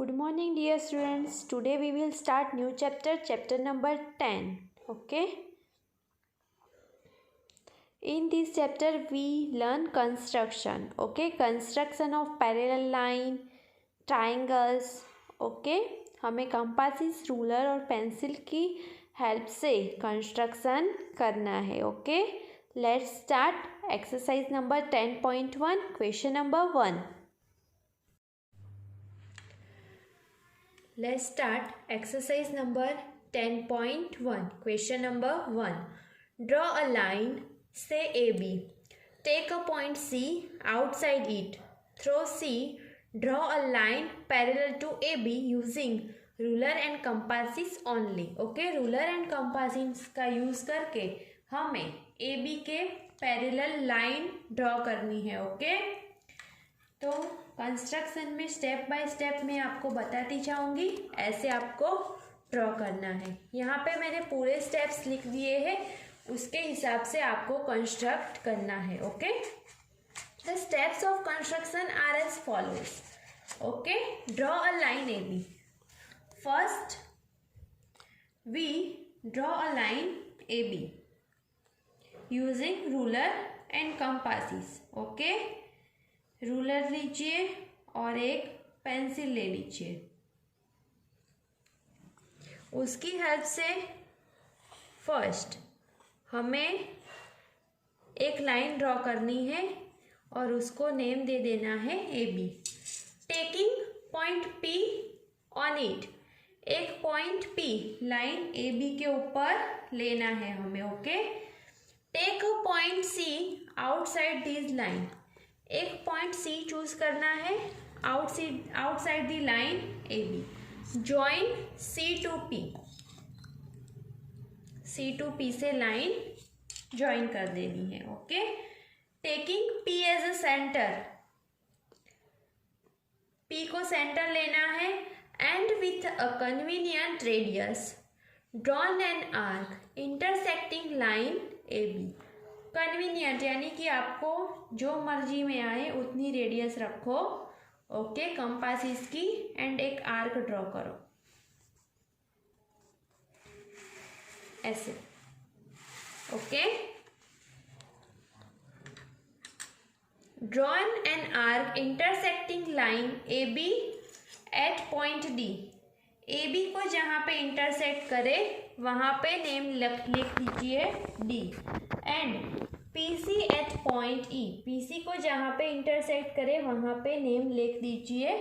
Good morning, dear students. Today we will start new chapter, chapter number 10. Okay. In this chapter we learn construction. Okay, construction of parallel line, triangles. Okay, हमें कंपासिस, ruler और pencil की help से construction करना है. Okay, let's start exercise number 10.1. Question number 1. Let's start exercise number 10.1. Question number 1. Draw a line, say AB. Take a point C outside it. Through C, draw a line parallel to AB using ruler and compasses only. Okay, ruler and compasses का use करके हमें AB के parallel line draw करनी है. Okay, तो construction में step by step मैं आपको बताती जाऊंगी, ऐसे आपको ड्रॉ करना है. यहाँ पे मैंने पूरे स्टेप्स लिख दिए हैं, उसके हिसाब से आपको कंस्ट्रक्ट करना है. Okay, the steps of construction are as follows. Okay, draw a line A B. First we draw a line A B using ruler and compasses. Okay, ruler लीजिए और एक पेंसिल ले लीजिए. उसकी हेल्प से फर्स्ट हमें एक लाइन ड्रॉ करनी है और उसको नेम दे देना है A B. Taking point P on it. एक point P line A B के ऊपर लेना है हमें. Okay, take a point C outside this line. एक पॉइंट सी चूज करना है outside the line A B. Join C to P. C to P से लाइन ज्वाइन कर देनी है. Okay, taking P as a centre. P को centre लेना है and with a convenient radius drawn an arc intersecting line A B. Convenient यानी कि आपको जो मर्जी में आए उतनी रेडियस रखो. ओके, कंपासिस की एंड एक आर्क ड्रॉ करो ऐसे. Okay, draw an arc intersecting line A B at point D. A B को जहाँ पे इंटरसेक्ट करे वहाँ पे नेम लिख दीजिए D. And PC at point E. PC को जहाँ पे इंटरसेक्ट करे वहाँ पे नेम लिख दीजिए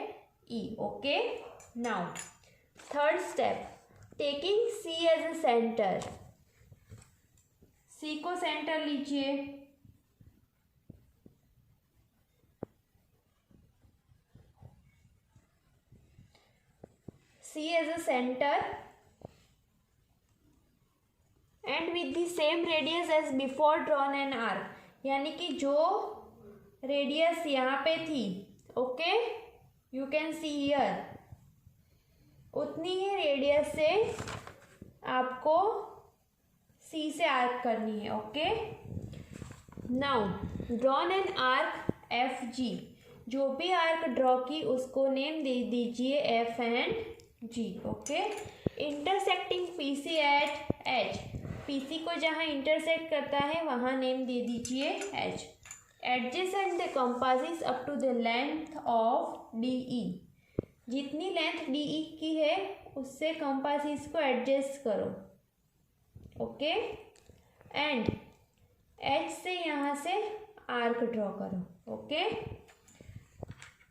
E. Okay, now third step, taking C as a center. C को सेंटर लीजिए. C as a center and with the same radius as before drawn an arc. यानी कि जो रेडियस यहाँ पे थी, okay, you can see here, उतनी ही रेडियस से आपको सी से आर्क करनी है. Okay, now drawn an arc F G. जो भी आर्क ड्रॉ की उसको नेम दे दीजिए F and G. Okay, intersecting P C at H. PC को जहाँ इंटरसेक्ट करता है वहाँ नेम दे दीजिए H. Adjacent the compasses up to the length of D E. जितनी लेंथ डी ई की है उससे कंपासेस को एडजस्ट करो. ओके, एंड एच से यहाँ से आर्क ड्रॉ करो. ओके,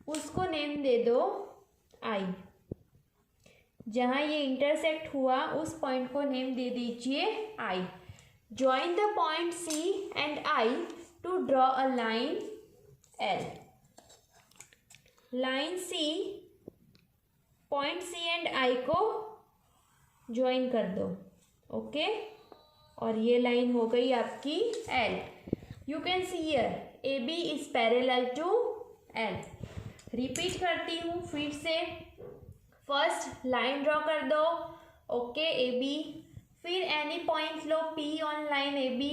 उसको नेम दे दो आई. जहाँ ये इंटरसेक्ट हुआ उस पॉइंट को नेम दे दीजिए I. Join the point C and I to draw a line L. Line C, point C and I को ज्वाइन कर दो. ओके, और ये लाइन हो गई आपकी L. You can see here A B is parallel to L. Repeat करती हूँ फिर से. फर्स्ट लाइन ड्रॉ कर दो. Okay, A B. फिर एनी पॉइंट लो P on line A B.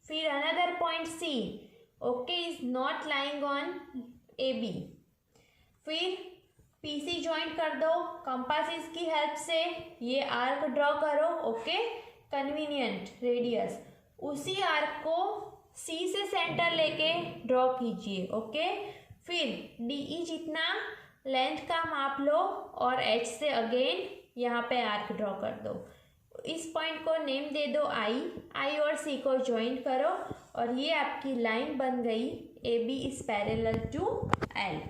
फिर another point C, okay, is not lying on A B. फिर पी सी ज्वाइंट कर दो कंपास की हेल्प से, ये आर्क ड्रॉ करो, ओके, कन्वीनियंट रेडियस। उसी आर्क को सी से सेंटर लेके ड्रॉ कीजिए, ओके। फिर डी जितना लेंथ का माप लो और एच से अगेन यहाँ पे आर्क ड्रॉ कर दो। इस पॉइंट को नेम दे दो आई और सी को ज्वाइन करो और ये आपकी लाइन बन गई A B is parallel to L.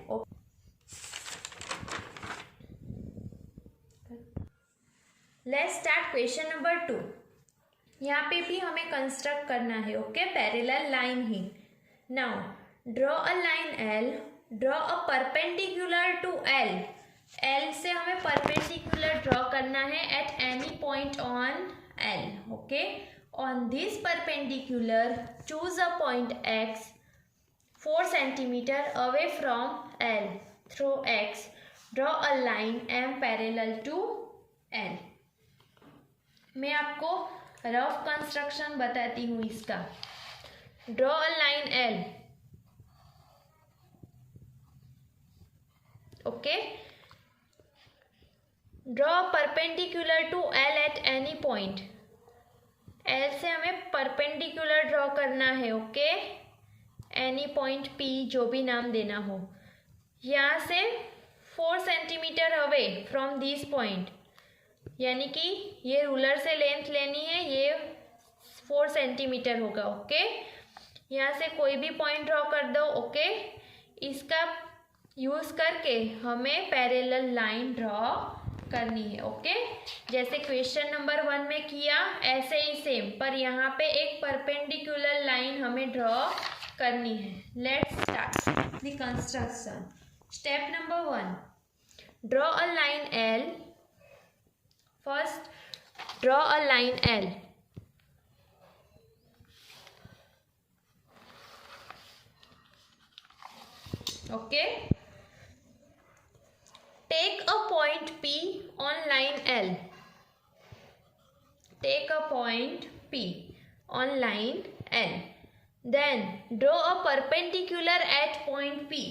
Let's start question number 2। यहाँ पे भी हमें कंस्ट्रक्ट करना है, ओके, पैरेलल लाइन ही। Now draw a line L, draw a perpendicular to L. L से हमें परपेंडिकुलर ड्रॉ करना है at any point on L, okay. On this perpendicular choose a point X 4 centimeter away from L through X, draw a line M parallel to L. मैं आपको rough construction बताती हूँ इसका। Draw a line L, okay, draw perpendicular to L at any point. L से हमें perpendicular draw करना है, okay, any point P, जो भी नाम देना हो। यहाँ से 4 centimeter away from this point, यानी कि ये रूलर से लेंथ लेनी है, ये 4 सेंटीमीटर होगा, ओके। यहाँ से कोई भी पॉइंट ड्रॉ कर दो, ओके। इसका यूज़ करके हमें पैरेलल लाइन ड्रॉ करनी है, ओके। जैसे क्वेश्चन नंबर 1 में किया ऐसे ही सेम, पर यहाँ पे एक परपेंडिकुलर लाइन हमें ड्रॉ करनी है। Let's start the construction. Step number 1, draw a line L. First, draw a line L. Okay. Take a point P on line L. Take a point P on line L. Then draw a perpendicular at point P.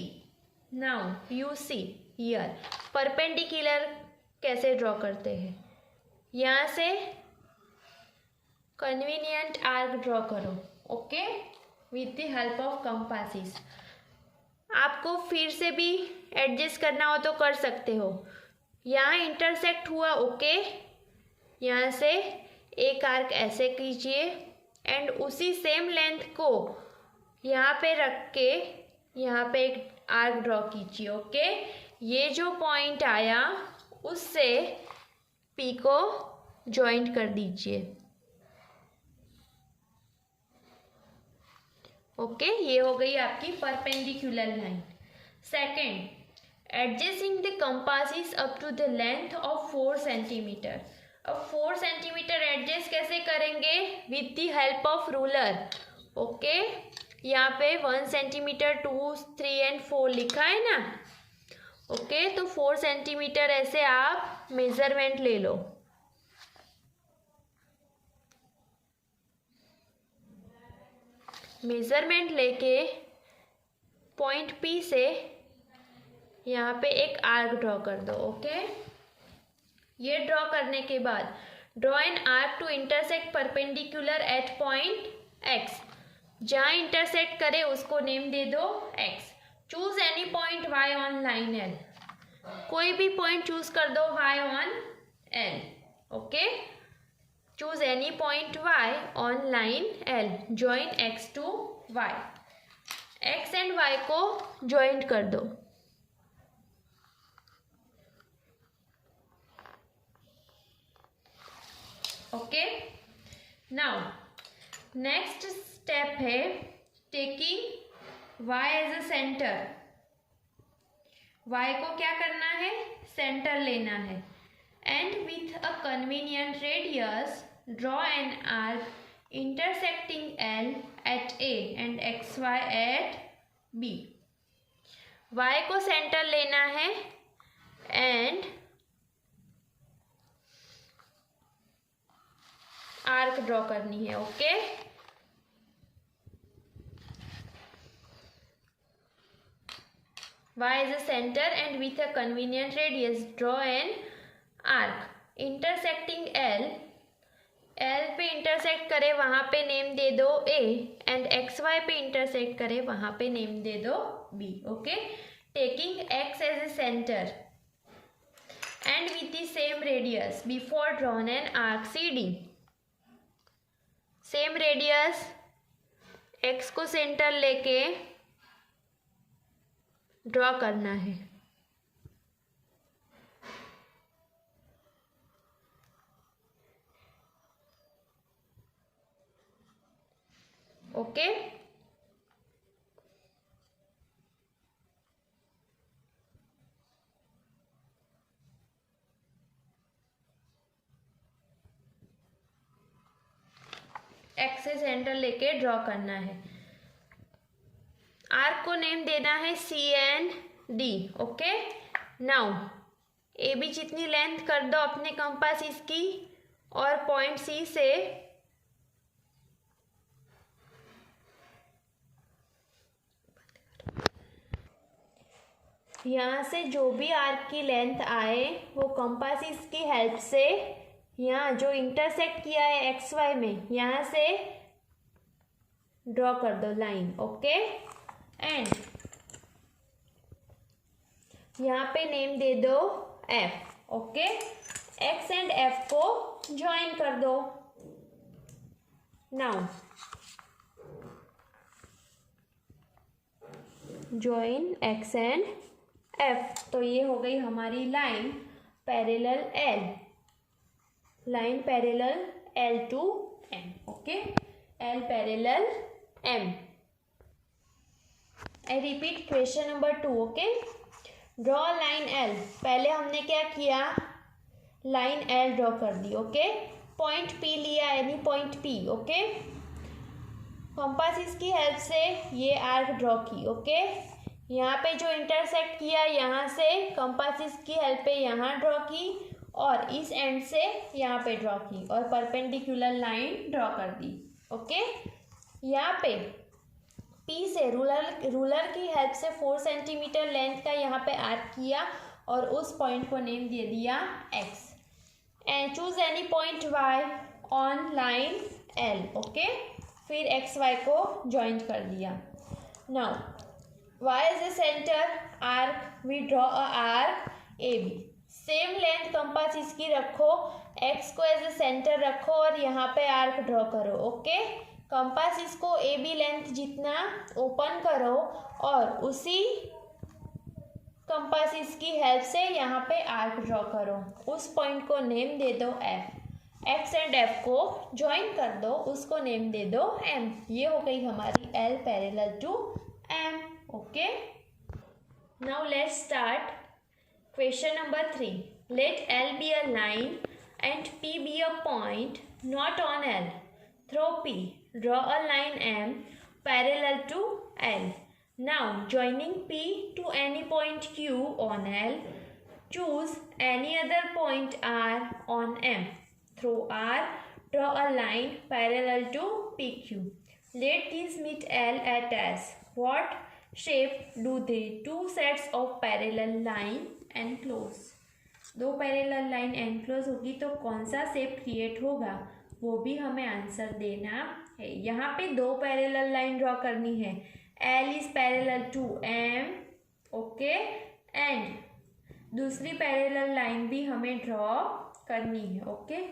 Now you see here perpendicular कैसे draw करते हैं। यहाँ से convenient arc draw करो, okay, with the help of compasses. आपको फिर से भी एडजस्ट करना हो तो कर सकते हो। यहाँ इंटरसेक्ट हुआ, ओके, यहाँ से एक आर्क ऐसे कीजिए एंड उसी सेम लेंथ को यहाँ पे रख के यहाँ पे एक आर्क ड्रॉ कीजिए, ओके। ये जो पॉइंट आया उससे पी को ज्वाइंट कर दीजिए, ओके। ये हो गई आपकी perpendicular line. Second, adjusting the compasses up to the length of 4 centimetre. अब 4 सेंटीमीटर एडजस्ट कैसे करेंगे? With the help of ruler, okay. यहाँ पे 1 सेंटीमीटर 2, 3 एंड 4 लिखा है ना, ओके। तो 4 सेंटीमीटर ऐसे आप मेजरमेंट ले लो, मेजरमेंट लेके पॉइंट पी से यहाँ पे एक आर्क ड्रॉ कर दो, ओके। ये ड्रॉ करने के बाद draw an arc to intersect perpendicular at point X. जहाँ इंटरसेक्ट करे उसको नेम दे दो X. Choose any point Y on line L. कोई भी पॉइंट चूज कर दो Y on L, okay. Choose any point Y on line L. Join X to Y. X and Y को ज्वाइंट कर दो, ओके। नाउ नेक्स्ट स्टेप है taking y as a center. y को क्या करना है? सेंटर लेना है। And with a convenient radius draw an arc intersecting L at A and XY at B। y को सेंटर लेना है एंड आर्क ड्रॉ करनी है, okay. Y is a center and with a convenient radius draw an arc intersecting L पे intersect करे वहाँ पे name दे दो A एंड XY पे इंटरसेक्ट करे वहाँ पे नेम दे दो B. Okay, taking X as a center and with the same radius before drawn an arc CD. same radius x को सेंटर लेके ड्रॉ करना है. ओके, एक्स से सेंटर लेके ड्रॉ करना है. आर्क को नेम देना है C and D. Okay, now A B जितनी लेंथ कर दो अपने कंपास इसकी और पॉइंट सी से यहाँ से जो भी आर्क की लेंथ आए वो कंपास इसकी हेल्प से यहाँ जो इंटरसेक्ट किया है एक्स वाई में यहाँ से ड्रॉ कर दो लाइन. ओके, एंड यहाँ पे नेम दे दो F. Okay, X and F को ज्वाइन कर दो. Now join X and F. तो ये हो गई हमारी line parallel L, line parallel L to M. Okay, L parallel M. I repeat question number 2. Okay, draw line L. पहले हमने क्या किया, लाइन एल ड्रॉ कर दी. ओके, पॉइंट पी लिया, any point P. Okay, compass इसकी हेल्प से ये आर्क ड्रॉ की. ओके, यहाँ पे जो इंटरसेक्ट किया यहाँ से कंपास इसकी हेल्प पे यहाँ ड्रॉ की और इस एंड से यहाँ पे ड्रॉ की और परपेंडिकुलर लाइन ड्रॉ कर दी. ओके, यहाँ पे पी से रूलर की हेल्प से 4 सेंटीमीटर लेंथ का यहाँ पे आर्क किया और उस पॉइंट को नेम दे दिया x. And choose any point y on line l. Okay, फिर एक्स वाई को ज्वाइंट कर दिया. Now y is a center arc, we draw a arc AB. Same length compass इसकी रखो, x को एज ए सेंटर रखो और यहाँ पे आर्क ड्रॉ करो. ओके, कंपास इसको AB लेंथ जितना ओपन करो और उसी कंपास इसकी हेल्प से यहाँ पे आर्क ड्रॉ करो. उस पॉइंट को नेम दे दो F. एक्स एंड एफ को ज्वाइन कर दो, उसको नेम दे दो M. ये हो गई हमारी L parallel to M. Okay, now let's start question number 3. Let L be a line and P be a point not on L. Through P, draw a line M parallel to L. Now joining P to any point Q on L, choose any other point R on M. Through R, draw a line parallel to PQ. Let these meet L at S. What shape do the two sets of parallel line enclose? दो parallel line enclose होगी तो कौन सा shape create होगा वो भी हमें answer देना है. यहाँ पे दो पैरेलल लाइन ड्रॉ करनी है. L is parallel to M. Okay, and दूसरी पैरेलल लाइन भी हमें ड्रॉ करनी है. Okay,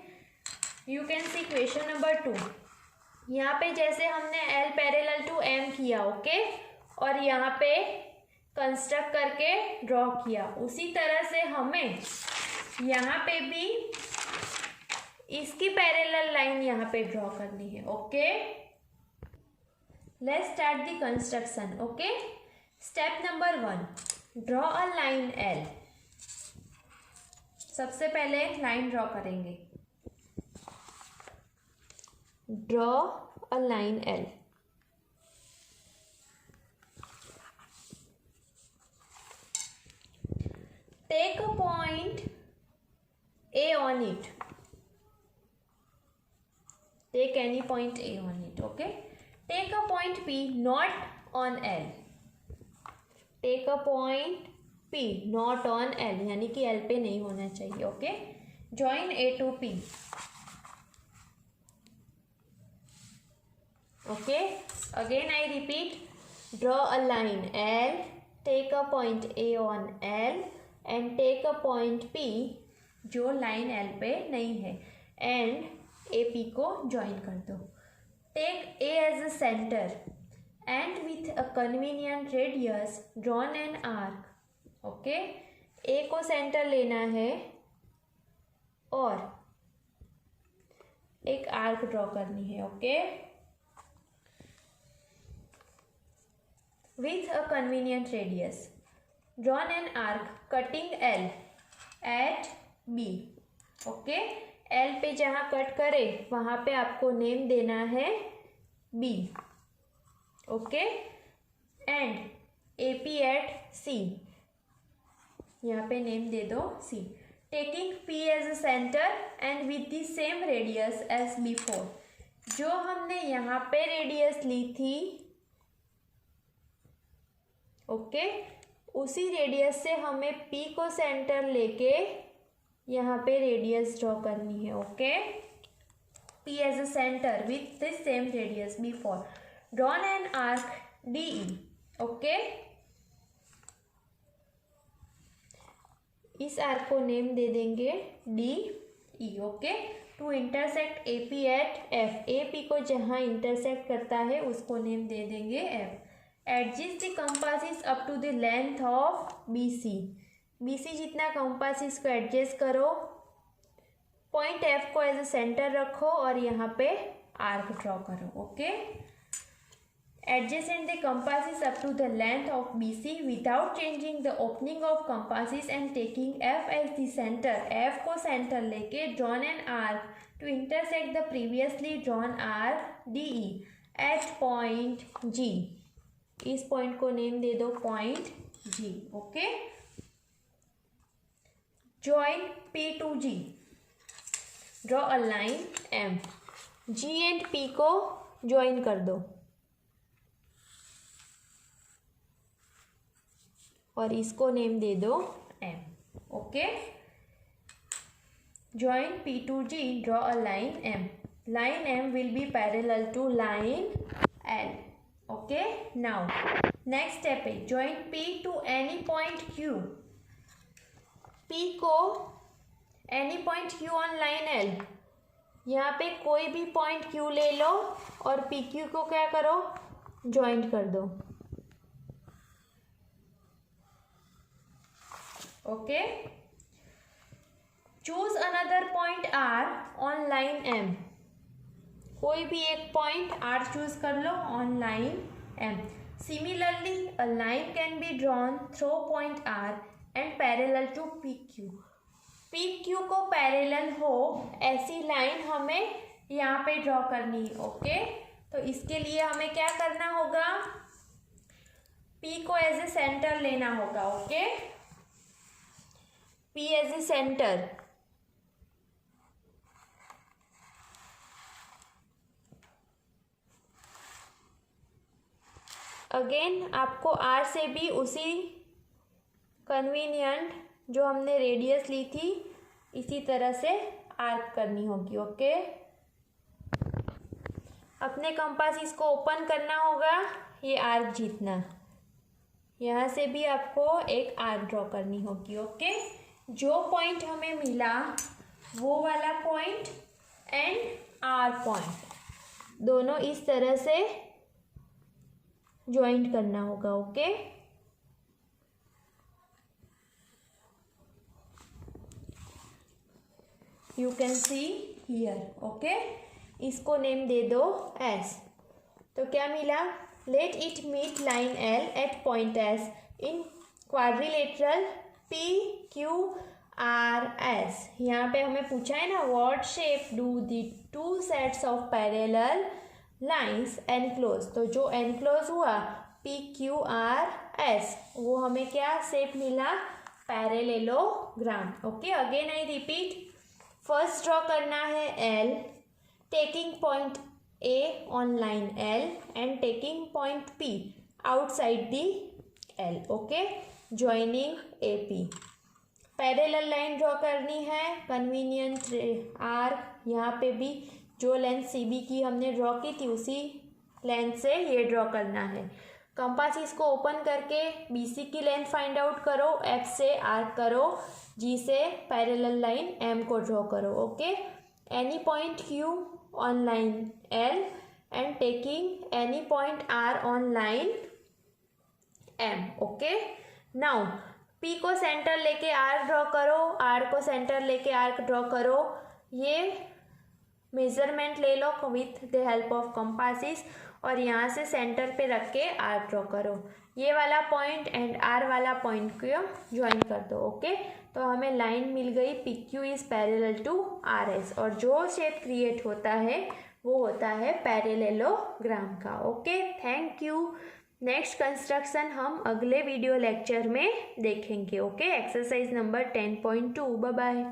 you can see question number 2. यहाँ पे जैसे हमने L पैरेलल टू M किया. ओके, और यहाँ पे कंस्ट्रक्ट करके ड्रॉ किया, उसी तरह से हमें यहाँ पे भी इसकी पैरेलल लाइन यहाँ पे ड्रॉ करनी है. Okay, let's start the construction. Okay, step number 1, draw a line L. सबसे पहले लाइन ड्रॉ करेंगे. Draw a line L. Take a point A on it. Take any point A on it. Okay. Take a point P not on L. Take a point P, not on L, यानी कि L पे नहीं होना चाहिए. Okay, join A to P. Okay, again I repeat, draw a line L, take a point A on L and take a point P जो line L पे नहीं है, एंड AP को ज्वाइन कर दो. Take A as a center and with a convenient radius drawn an arc. Okay, A को centre लेना है और एक आर्क ड्रॉ करनी है. Okay, with a convenient radius drawn an arc cutting L at B. Okay, L पे जहाँ cut करे वहाँ पे आपको नेम देना है B. Okay, and AP at C, यहाँ पे नेम दे दो C. Taking P as a center and with the same radius as before. जो हमने यहाँ पे रेडियस ली थी, ओके, उसी रेडियस से हमें P को सेंटर लेके यहाँ पे रेडियस ड्रॉ करनी है. Okay, P as a center with the same radius before. Drawn an arc DE. Okay, इस आर्क को नेम दे देंगे DE. Okay, to intersect AP at F. AP को जहाँ इंटरसेक्ट करता है उसको नेम दे देंगे F. Adjust the compasses up to the length of BC. BC जितना कंपासिस को एडजस्ट करो. पॉइंट F को एज अ सेंटर रखो और यहाँ पे आर्क ड्रॉ करो. Okay, adjacent the compasses up to the length of BC without changing the opening of compasses and taking F as the center. F को center लेके drawn an arc to intersect the previously drawn arc DE at point G. इस point को name दे दो point G. Okay, join P to G. Draw a line M. G and P को join कर दो और इसको name दे दो M. Okay, join P to G, draw a line M. Line M will be parallel to line L. Okay, now next step है join P to any point Q. P को any point Q on line L. यहाँ पे कोई भी point Q ले लो और PQ को क्या करो, ज्वाइन कर दो. Okay, choose another point R on line M. कोई भी एक पॉइंट R चूज कर लो on line M. Similarly a line can be drawn through point R and parallel to PQ. PQ को पैरेलल हो ऐसी लाइन हमें यहाँ पे ड्रॉ करनी है. ओके, तो इसके लिए हमें क्या करना होगा, P को एज ए सेंटर लेना होगा. Okay, P as a center. Again आपको R से भी उसी कन्वीनियंट जो हमने रेडियस ली थी इसी तरह से आर्क करनी होगी. ओके, अपने कंपास इसको ओपन करना होगा, ये आर्क जीतना. यहाँ से भी आपको एक आर्क ड्रॉ करनी होगी. ओके, जो पॉइंट हमें मिला वो वाला पॉइंट एंड R पॉइंट दोनों इस तरह से ज्वाइंट करना होगा. Okay, you can see here. Okay, इसको नेम दे दो S. तो क्या मिला, let it meet line L at point S in quadrilateral PQRS. यहाँ पे हमें पूछा है ना, what shape do the two sets of parallel lines enclose. तो जो एनक्लोज हुआ PQRS वो हमें क्या शेप मिला, parallelogram. Okay, again I repeat, first draw करना है L, taking point A on line L and taking point P outside the L. Okay, joining A P. Parallel line draw करनी है, convenient arc. यहाँ पे भी जो length C B की हमने ड्रॉ की थी उसी लेंथ से ये ड्रॉ करना है। कंपास इसको ओपन करके बी सी की लेंथ फाइंड आउट करो, एफ से आर्क करो, जी से पैरेलल लाइन एम को ड्रॉ करो। Okay, any point Q on line L and taking any point R on line M. Okay, now P को centre लेके R draw करो, R को सेंटर लेके आर्क ड्रॉ करो। ये मेजरमेंट ले लो with the help of compasses और यहाँ से सेंटर पे रख के आर ड्रॉ करो। ये वाला पॉइंट एंड आर वाला पॉइंट को ज्वाइन कर दो। ओके, तो हमें लाइन मिल गई P Q is parallel to R S, और जो शेप क्रिएट होता है वो होता है पैरेलेलोग्राम का। Okay, thank you. Next construction हम अगले वीडियो लेक्चर में देखेंगे। Okay, exercise number 10.2। Bye bye.